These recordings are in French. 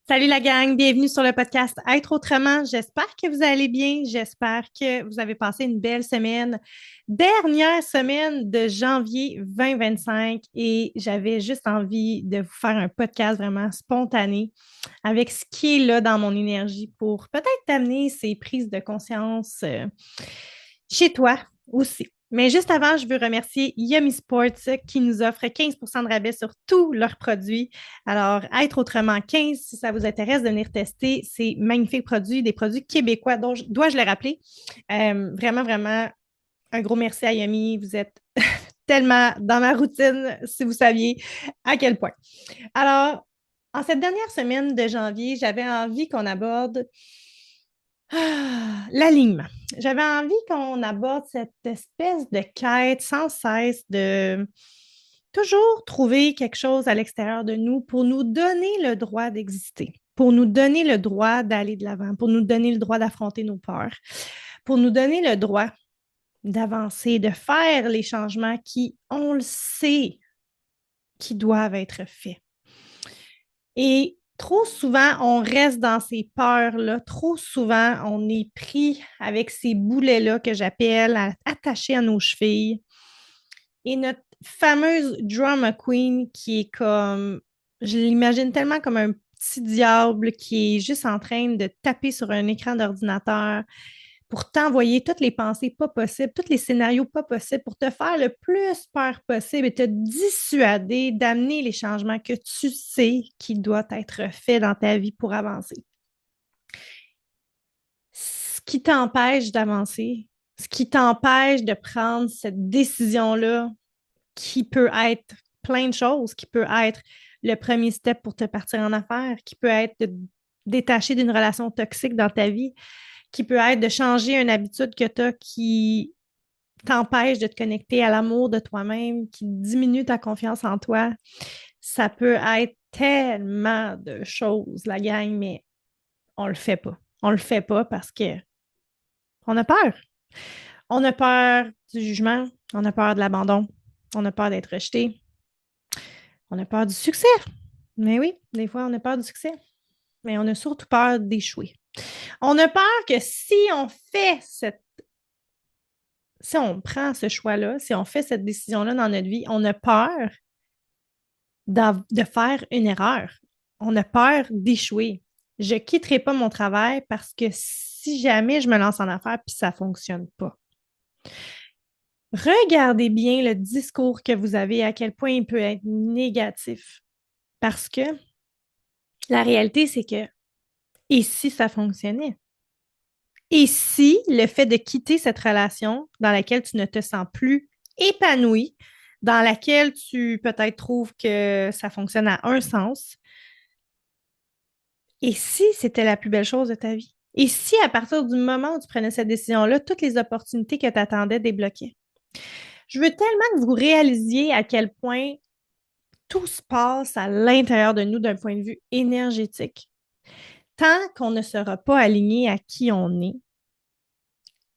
Salut la gang, bienvenue sur le podcast Être autrement. J'espère que vous allez bien. J'espère que vous avez passé une belle semaine. Dernière semaine de janvier 2025 et j'avais juste envie de vous faire un podcast vraiment spontané avec ce qui est là dans mon énergie pour peut-être t'amener ces prises de conscience chez toi aussi. Mais juste avant, je veux remercier Yummy Sports qui nous offre 15 de rabais sur tous leurs produits. Alors, Être autrement 15, si ça vous intéresse de venir tester ces magnifiques produits, des produits québécois, dont dois-je le rappeler. Vraiment, vraiment, un gros merci à Yummy. Vous êtes tellement dans ma routine, si vous saviez à quel point. Alors, en cette dernière semaine de janvier, j'avais envie qu'on aborde l'alignement. J'avais envie qu'on aborde cette espèce de quête sans cesse de toujours trouver quelque chose à l'extérieur de nous pour nous donner le droit d'exister, pour nous donner le droit d'aller de l'avant, pour nous donner le droit d'affronter nos peurs, pour nous donner le droit d'avancer, de faire les changements qui, on le sait, qui doivent être faits. Et trop souvent, on reste dans ces peurs-là. Trop souvent, on est pris avec ces boulets-là que j'appelle attachés à nos chevilles. Et notre fameuse drama queen qui est comme, je l'imagine tellement comme un petit diable qui est juste en train de taper sur un écran d'ordinateur pour t'envoyer toutes les pensées pas possibles, tous les scénarios pas possibles, pour te faire le plus peur possible et te dissuader d'amener les changements que tu sais qui doivent être faits dans ta vie pour avancer. Ce qui t'empêche d'avancer, ce qui t'empêche de prendre cette décision-là, qui peut être plein de choses, qui peut être le premier step pour te partir en affaires, qui peut être de détacher d'une relation toxique dans ta vie, qui peut être de changer une habitude que tu as qui t'empêche de te connecter à l'amour de toi-même, qui diminue ta confiance en toi. Ça peut être tellement de choses, la gang, mais on le fait pas. On le fait pas parce que on a peur. On a peur du jugement, on a peur de l'abandon, on a peur d'être rejeté, on a peur du succès. Mais oui, des fois, on a peur du succès, mais on a surtout peur d'échouer. On a peur que si on prend ce choix-là, si on fait cette décision-là dans notre vie, on a peur de faire une erreur. On a peur d'échouer. Je ne quitterai pas mon travail parce que si jamais je me lance en affaires puis ça ne fonctionne pas. Regardez bien le discours que vous avez, à quel point il peut être négatif. Parce que la réalité, c'est que, et si ça fonctionnait? Et si le fait de quitter cette relation dans laquelle tu ne te sens plus épanoui, dans laquelle tu peut-être trouves que ça fonctionne à un sens, et si c'était la plus belle chose de ta vie? Et si à partir du moment où tu prenais cette décision-là, toutes les opportunités que tu attendais débloquaient? Je veux tellement que vous réalisiez à quel point tout se passe à l'intérieur de nous d'un point de vue énergétique. Tant qu'on ne sera pas aligné à qui on est,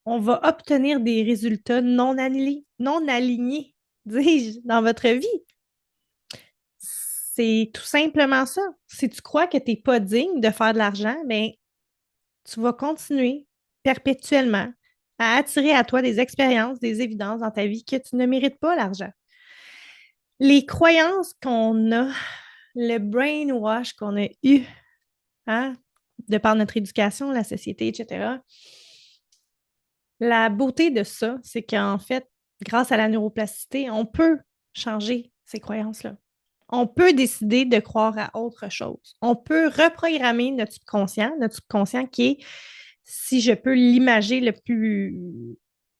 on va obtenir des résultats non alignés, dis-je, dans votre vie. C'est tout simplement ça. Si tu crois que tu n'es pas digne de faire de l'argent, bien, tu vas continuer perpétuellement à attirer à toi des expériences, des évidences dans ta vie que tu ne mérites pas l'argent. Les croyances qu'on a, le brainwash qu'on a eu, hein, de par notre éducation, la société, etc. La beauté de ça, c'est qu'en fait, grâce à la neuroplasticité, on peut changer ces croyances-là. On peut décider de croire à autre chose. On peut reprogrammer notre subconscient qui est, si je peux l'imager le plus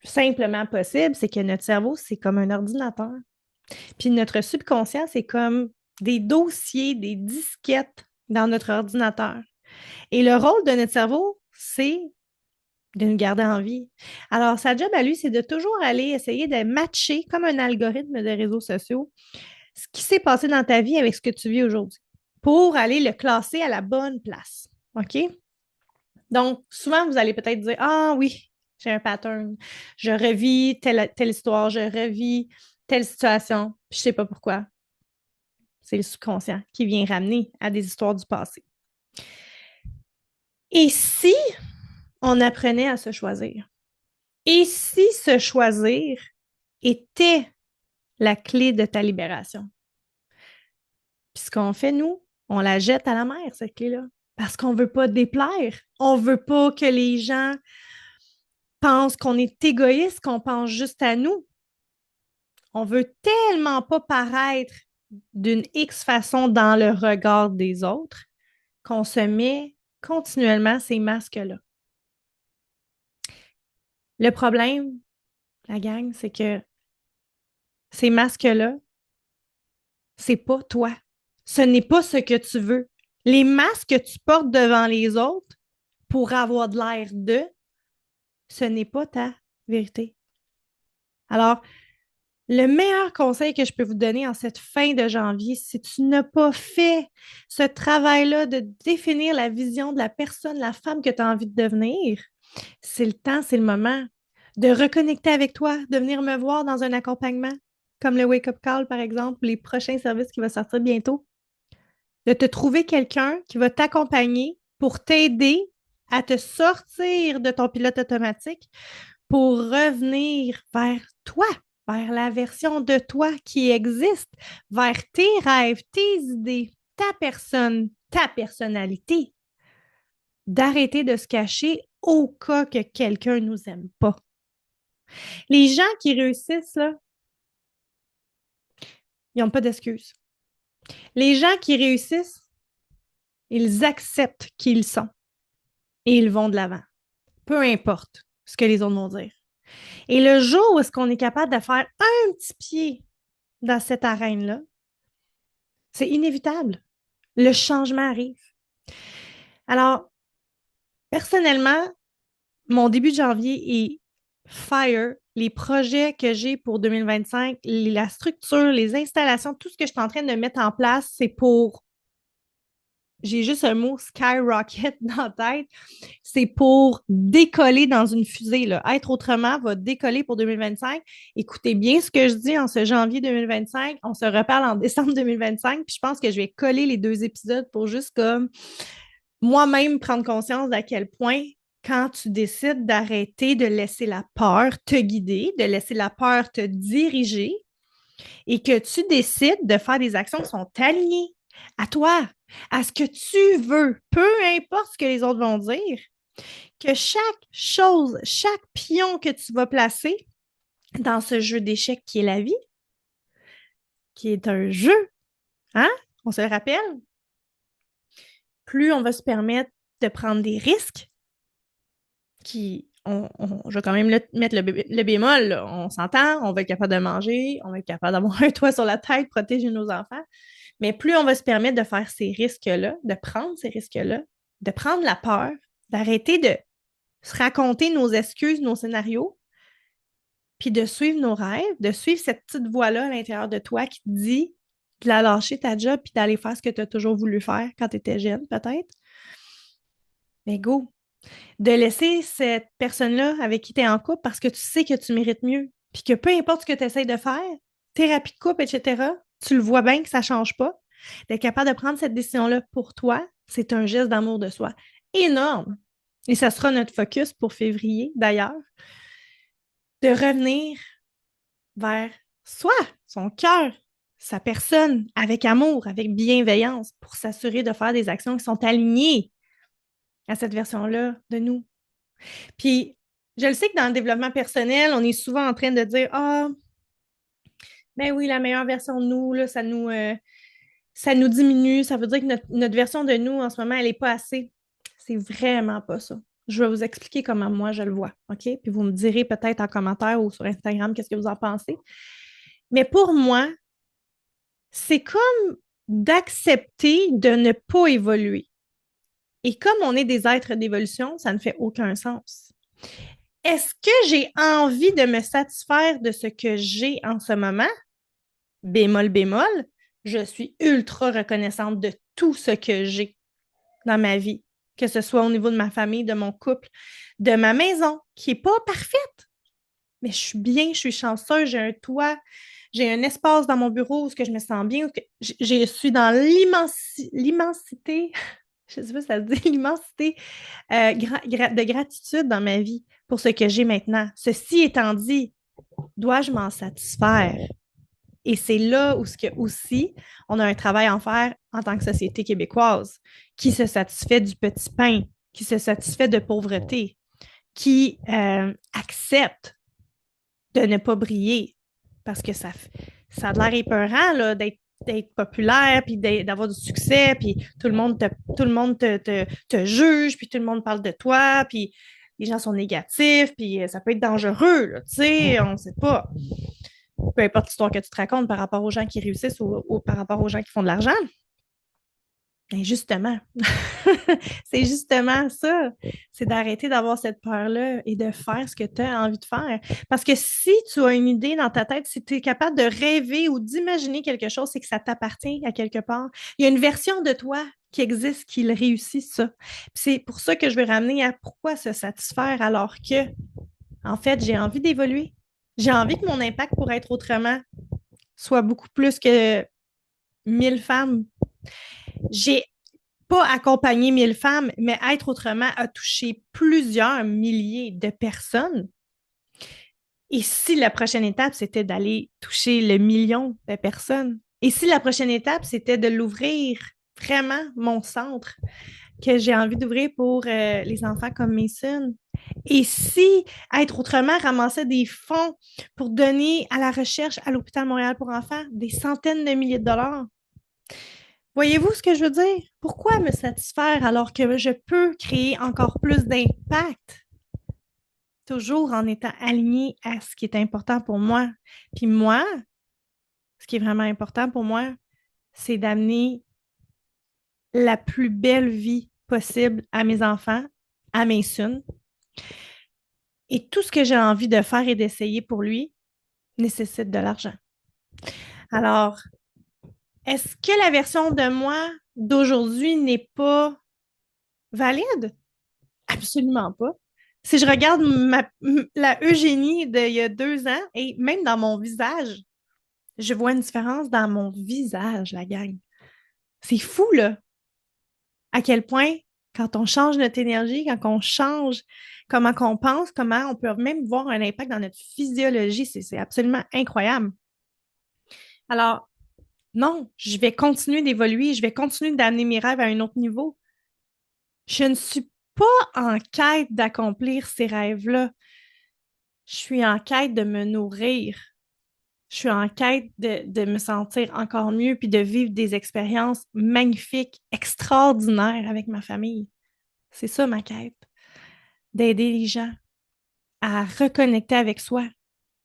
simplement possible, c'est que notre cerveau, c'est comme un ordinateur. Puis notre subconscient, c'est comme des dossiers, des disquettes dans notre ordinateur. Et le rôle de notre cerveau, c'est de nous garder en vie. Alors, sa job à lui, c'est de toujours aller essayer de matcher comme un algorithme de réseaux sociaux ce qui s'est passé dans ta vie avec ce que tu vis aujourd'hui pour aller le classer à la bonne place. OK? Donc, souvent, vous allez peut-être dire, ah oui, j'ai un pattern. Je revis telle histoire, je revis telle situation, puis je sais pas pourquoi. C'est le subconscient qui vient ramener à des histoires du passé. Et si on apprenait à se choisir? Et si se choisir était la clé de ta libération? Puis ce qu'on fait, nous, on la jette à la mer, cette clé-là. Parce qu'on ne veut pas déplaire. On ne veut pas que les gens pensent qu'on est égoïste, qu'on pense juste à nous. On veut tellement pas paraître d'une X façon dans le regard des autres qu'on se met continuellement ces masques-là. Le problème, la gang, c'est que ces masques-là, c'est pas toi. Ce n'est pas ce que tu veux. Les masques que tu portes devant les autres pour avoir de l'air d'eux, ce n'est pas ta vérité. Alors, le meilleur conseil que je peux vous donner en cette fin de janvier, si tu n'as pas fait ce travail-là de définir la vision de la personne, la femme que tu as envie de devenir, c'est le temps, c'est le moment de reconnecter avec toi, de venir me voir dans un accompagnement, comme le Wake Up Call, par exemple, ou les prochains services qui vont sortir bientôt, de te trouver quelqu'un qui va t'accompagner pour t'aider à te sortir de ton pilote automatique pour revenir vers toi, vers la version de toi qui existe, vers tes rêves, tes idées, ta personne, ta personnalité. D'arrêter de se cacher au cas que quelqu'un ne nous aime pas. Les gens qui réussissent, là, ils n'ont pas d'excuses. Les gens qui réussissent, ils acceptent qui ils sont et ils vont de l'avant. Peu importe ce que les autres vont dire. Et le jour où est-ce qu'on est capable de faire un petit pied dans cette arène-là, c'est inévitable. Le changement arrive. Alors, personnellement, mon début de janvier est fire. Les projets que j'ai pour 2025, la structure, les installations, tout ce que je suis en train de mettre en place, c'est pour, j'ai juste un mot skyrocket dans la tête, c'est pour décoller dans une fusée, là. Être autrement va décoller pour 2025. Écoutez bien ce que je dis en ce janvier 2025. On se reparle en décembre 2025. Puis je pense que je vais coller les deux épisodes pour juste comme moi-même prendre conscience d'à quel point quand tu décides d'arrêter de laisser la peur te guider, de laisser la peur te diriger et que tu décides de faire des actions qui sont alignées à toi, à ce que tu veux, peu importe ce que les autres vont dire, que chaque chose, chaque pion que tu vas placer dans ce jeu d'échecs qui est la vie, qui est un jeu, hein? On se le rappelle? Plus on va se permettre de prendre des risques qui, je vais quand même mettre le bémol, là. On s'entend, on va être capable de manger, on va être capable d'avoir un toit sur la tête, protéger nos enfants, mais plus on va se permettre de faire ces risques-là, de prendre ces risques-là, de prendre la peur, d'arrêter de se raconter nos excuses, nos scénarios, puis de suivre nos rêves, de suivre cette petite voix-là à l'intérieur de toi qui te dit de la lâcher ta job puis d'aller faire ce que tu as toujours voulu faire quand tu étais jeune, peut-être. Mais go! De laisser cette personne-là avec qui tu es en couple parce que tu sais que tu mérites mieux, puis que peu importe ce que tu essaies de faire, thérapie de couple, etc., tu le vois bien que ça ne change pas. D'être capable de prendre cette décision-là pour toi, c'est un geste d'amour de soi énorme. Et ça sera notre focus pour février, d'ailleurs, de revenir vers soi, son cœur, sa personne, avec amour, avec bienveillance, pour s'assurer de faire des actions qui sont alignées à cette version-là de nous. Puis, je le sais que dans le développement personnel, on est souvent en train de dire ah, ben oui, la meilleure version de nous, là, ça nous diminue. Ça veut dire que notre version de nous, en ce moment, elle n'est pas assez. C'est vraiment pas ça. Je vais vous expliquer comment moi je le vois, OK? Puis vous me direz peut-être en commentaire ou sur Instagram qu'est-ce que vous en pensez. Mais pour moi, c'est comme d'accepter de ne pas évoluer. Et comme on est des êtres d'évolution, ça ne fait aucun sens. Est-ce que j'ai envie de me satisfaire de ce que j'ai en ce moment? Bémol, bémol, je suis ultra reconnaissante de tout ce que j'ai dans ma vie, que ce soit au niveau de ma famille, de mon couple, de ma maison, qui n'est pas parfaite. Mais je suis bien, je suis chanceuse, j'ai un toit, j'ai un espace dans mon bureau où je me sens bien, où je suis dans l'immensité je sais pas si ça se dit, l'immensité de gratitude dans ma vie pour ce que j'ai maintenant. Ceci étant dit, dois-je m'en satisfaire? Et c'est là où ce que aussi, on a un travail à faire en tant que société québécoise, qui se satisfait du petit pain, qui se satisfait de pauvreté, qui accepte de ne pas briller parce que ça a l'air épeurant là, d'être populaire, puis d'avoir du succès, puis tout le monde te juge, puis tout le monde parle de toi, puis les gens sont négatifs, puis ça peut être dangereux, là, tu sais, on ne sait pas. Peu importe l'histoire que tu te racontes par rapport aux gens qui réussissent ou par rapport aux gens qui font de l'argent. Et justement, c'est justement ça. C'est d'arrêter d'avoir cette peur-là et de faire ce que tu as envie de faire. Parce que si tu as une idée dans ta tête, si tu es capable de rêver ou d'imaginer quelque chose, c'est que ça t'appartient à quelque part. Il y a une version de toi qui existe qui le réussit, ça. C'est pour ça que je veux ramener à pourquoi se satisfaire alors que, en fait, j'ai envie d'évoluer. J'ai envie que mon impact pour être autrement soit beaucoup plus que 1000 femmes. J'ai pas accompagné 1000 femmes, mais être autrement a touché plusieurs milliers de personnes. Et si la prochaine étape, c'était d'aller toucher le million de personnes? Et si la prochaine étape, c'était de l'ouvrir vraiment mon centre que j'ai envie d'ouvrir pour les enfants comme Mason? Et si être autrement ramassait des fonds pour donner à la recherche à l'hôpital Montréal pour enfants des centaines de milliers de dollars? Voyez-vous ce que je veux dire? Pourquoi me satisfaire alors que je peux créer encore plus d'impact, toujours en étant aligné à ce qui est important pour moi? Puis moi, ce qui est vraiment important pour moi, c'est d'amener la plus belle vie possible à mes enfants, à mes sons. Et tout ce que j'ai envie de faire et d'essayer pour lui nécessite de l'argent. Alors, est-ce que la version de moi d'aujourd'hui n'est pas valide? Absolument pas. Si je regarde la Eugénie d'il y a 2 ans, et même dans mon visage, je vois une différence dans mon visage, la gang. C'est fou, là, à quel point, quand on change notre énergie, quand on change comment on pense, comment on peut même voir un impact dans notre physiologie, c'est absolument incroyable. Alors, non, je vais continuer d'évoluer, je vais continuer d'amener mes rêves à un autre niveau. Je ne suis pas en quête d'accomplir ces rêves-là. Je suis en quête de me nourrir. Je suis en quête de me sentir encore mieux puis de vivre des expériences magnifiques, extraordinaires avec ma famille. C'est ça ma quête, d'aider les gens à reconnecter avec soi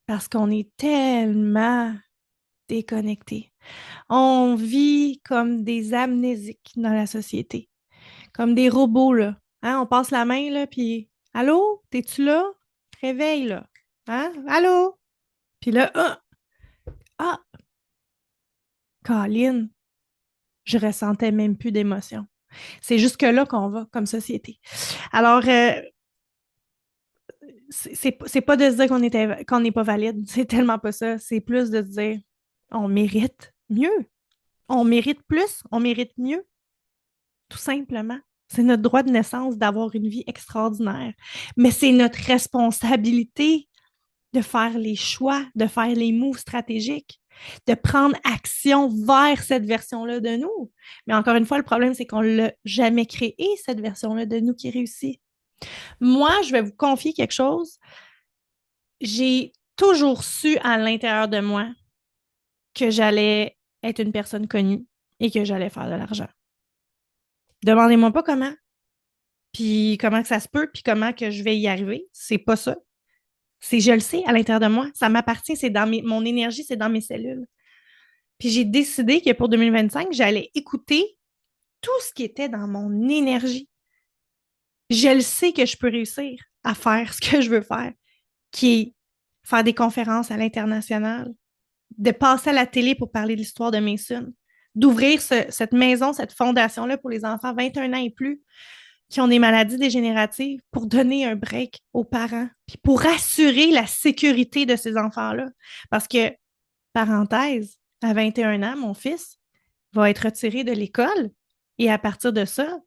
parce qu'on est tellement déconnectés. On vit comme des amnésiques dans la société, comme des robots, là. Hein? On passe la main, là, puis « Allô? T'es-tu là? Réveille, là. Hein? Allô? » Puis là, ah, Colin, je ressentais même plus d'émotion. C'est jusque-là qu'on va comme société. Alors, c'est pas de se dire qu'on n'est pas valide, c'est tellement pas ça. C'est plus de se dire on mérite mieux, on mérite plus, on mérite mieux, tout simplement. C'est notre droit de naissance d'avoir une vie extraordinaire. Mais c'est notre responsabilité de faire les choix, de faire les moves stratégiques, de prendre action vers cette version-là de nous. Mais encore une fois, le problème, c'est qu'on ne l'a jamais créé, cette version-là de nous qui réussit. Moi, je vais vous confier quelque chose. J'ai toujours su à l'intérieur de moi que j'allais être une personne connue et que j'allais faire de l'argent. Demandez-moi pas comment, puis comment que ça se peut, puis comment que je vais y arriver. C'est pas ça. C'est je le sais à l'intérieur de moi. Ça m'appartient, c'est dans mon énergie, c'est dans mes cellules. Puis j'ai décidé que pour 2025, j'allais écouter tout ce qui était dans mon énergie. Je le sais que je peux réussir à faire ce que je veux faire, qui est faire des conférences à l'international, de passer à la télé pour parler de l'histoire de Mason, d'ouvrir cette maison, cette fondation-là pour les enfants 21 ans et plus qui ont des maladies dégénératives pour donner un break aux parents, puis pour assurer la sécurité de ces enfants-là. Parce que, parenthèse, à 21 ans, mon fils va être retiré de l'école et à partir de ça,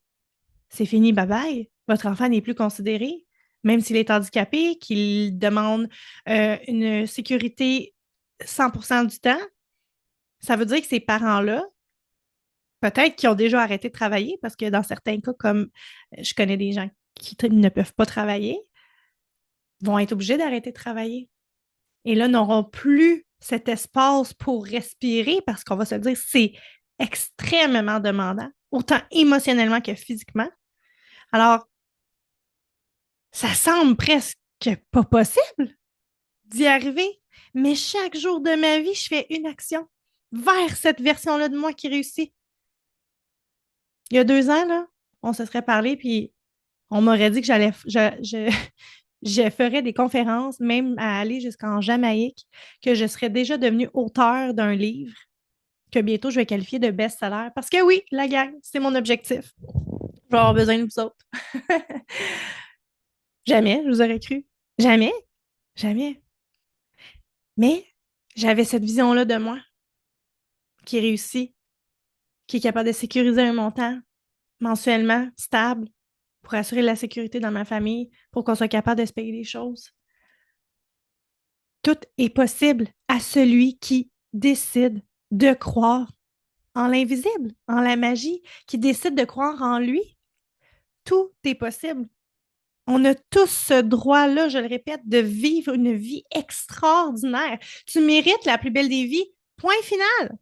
c'est fini, bye-bye. Votre enfant n'est plus considéré, même s'il est handicapé, qu'il demande une sécurité 100% du temps. Ça veut dire que ces parents-là, peut-être qu'ils ont déjà arrêté de travailler, parce que dans certains cas, comme je connais des gens qui ne peuvent pas travailler, vont être obligés d'arrêter de travailler. Et là, n'auront plus cet espace pour respirer parce qu'on va se dire c'est extrêmement demandant, autant émotionnellement que physiquement. Alors, ça semble presque pas possible d'y arriver, mais chaque jour de ma vie, je fais une action vers cette version-là de moi qui réussit. Il y a 2 ans, là, on se serait parlé, puis on m'aurait dit que je ferais des conférences, même à aller jusqu'en Jamaïque, que je serais déjà devenue auteur d'un livre que bientôt je vais qualifier de best-seller. Parce que oui, la gang, c'est mon objectif. Je vais avoir besoin de vous autres. Jamais, je vous aurais cru. Jamais, jamais. Mais j'avais cette vision-là de moi qui réussit, qui est capable de sécuriser un montant mensuellement stable pour assurer la sécurité dans ma famille, pour qu'on soit capable de se payer des choses. Tout est possible à celui qui décide de croire en l'invisible, en la magie, qui décide de croire en lui. Tout est possible. On a tous ce droit-là, je le répète, de vivre une vie extraordinaire. Tu mérites la plus belle des vies. Point final.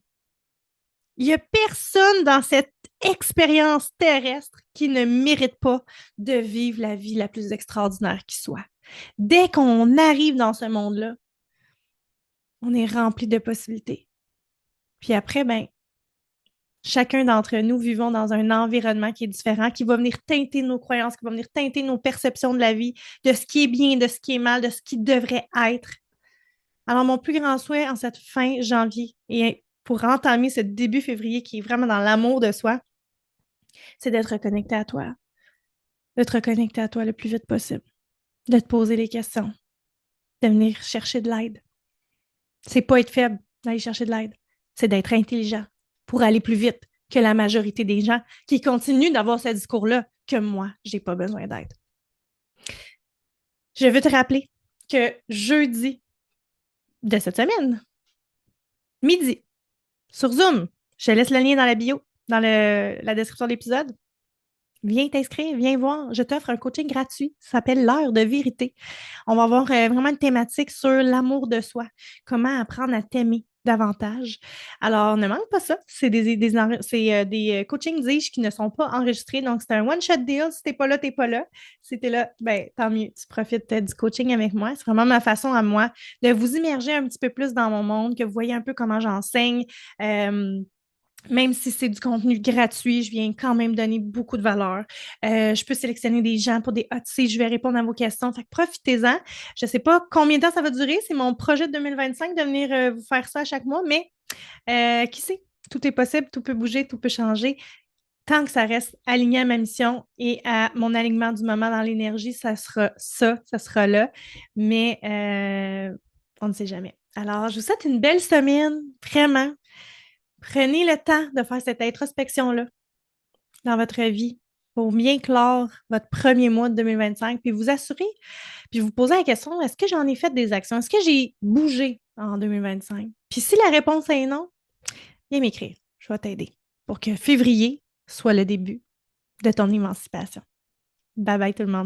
Il n'y a personne dans cette expérience terrestre qui ne mérite pas de vivre la vie la plus extraordinaire qui soit. Dès qu'on arrive dans ce monde-là, on est rempli de possibilités. Puis après, ben, chacun d'entre nous vivons dans un environnement qui est différent, qui va venir teinter nos croyances, qui va venir teinter nos perceptions de la vie, de ce qui est bien, de ce qui est mal, de ce qui devrait être. Alors, mon plus grand souhait en cette fin janvier et pour entamer ce début février qui est vraiment dans l'amour de soi, c'est d'être reconnecté à toi, de te reconnecter à toi le plus vite possible, de te poser les questions, de venir chercher de l'aide. C'est pas être faible d'aller chercher de l'aide, c'est d'être intelligent pour aller plus vite que la majorité des gens qui continuent d'avoir ce discours-là que moi, j'ai pas besoin d'aide. Je veux te rappeler que jeudi de cette semaine, midi, sur Zoom, je te laisse le lien dans la bio, dans la description de l'épisode. Viens t'inscrire, viens voir. Je t'offre un coaching gratuit. Ça s'appelle l'heure de vérité. On va avoir vraiment une thématique sur l'amour de soi. Comment apprendre à t'aimer davantage. Alors, ne manque pas ça. C'est des coachings, dis-je, qui ne sont pas enregistrés. Donc, c'est un one-shot deal. Si t'es pas là, t'es pas là. Si t'es là, ben, tant mieux. Tu profites du coaching avec moi. C'est vraiment ma façon à moi de vous immerger un petit peu plus dans mon monde, que vous voyez un peu comment j'enseigne. Même si c'est du contenu gratuit, je viens quand même donner beaucoup de valeur. Je peux sélectionner des gens pour des hot seats, je vais répondre à vos questions. Fait que profitez-en. Je ne sais pas combien de temps ça va durer. C'est mon projet de 2025 de venir vous faire ça à chaque mois, mais qui sait? Tout est possible, tout peut bouger, tout peut changer. Tant que ça reste aligné à ma mission et à mon alignement du moment dans l'énergie, ça sera ça, ça sera là. Mais on ne sait jamais. Alors, je vous souhaite une belle semaine, vraiment. Prenez le temps de faire cette introspection-là dans votre vie pour bien clore votre premier mois de 2025, puis vous assurer, puis vous poser la question, est-ce que j'en ai fait des actions? Est-ce que j'ai bougé en 2025? Puis si la réponse est non, viens m'écrire. Je vais t'aider pour que février soit le début de ton émancipation. Bye bye tout le monde.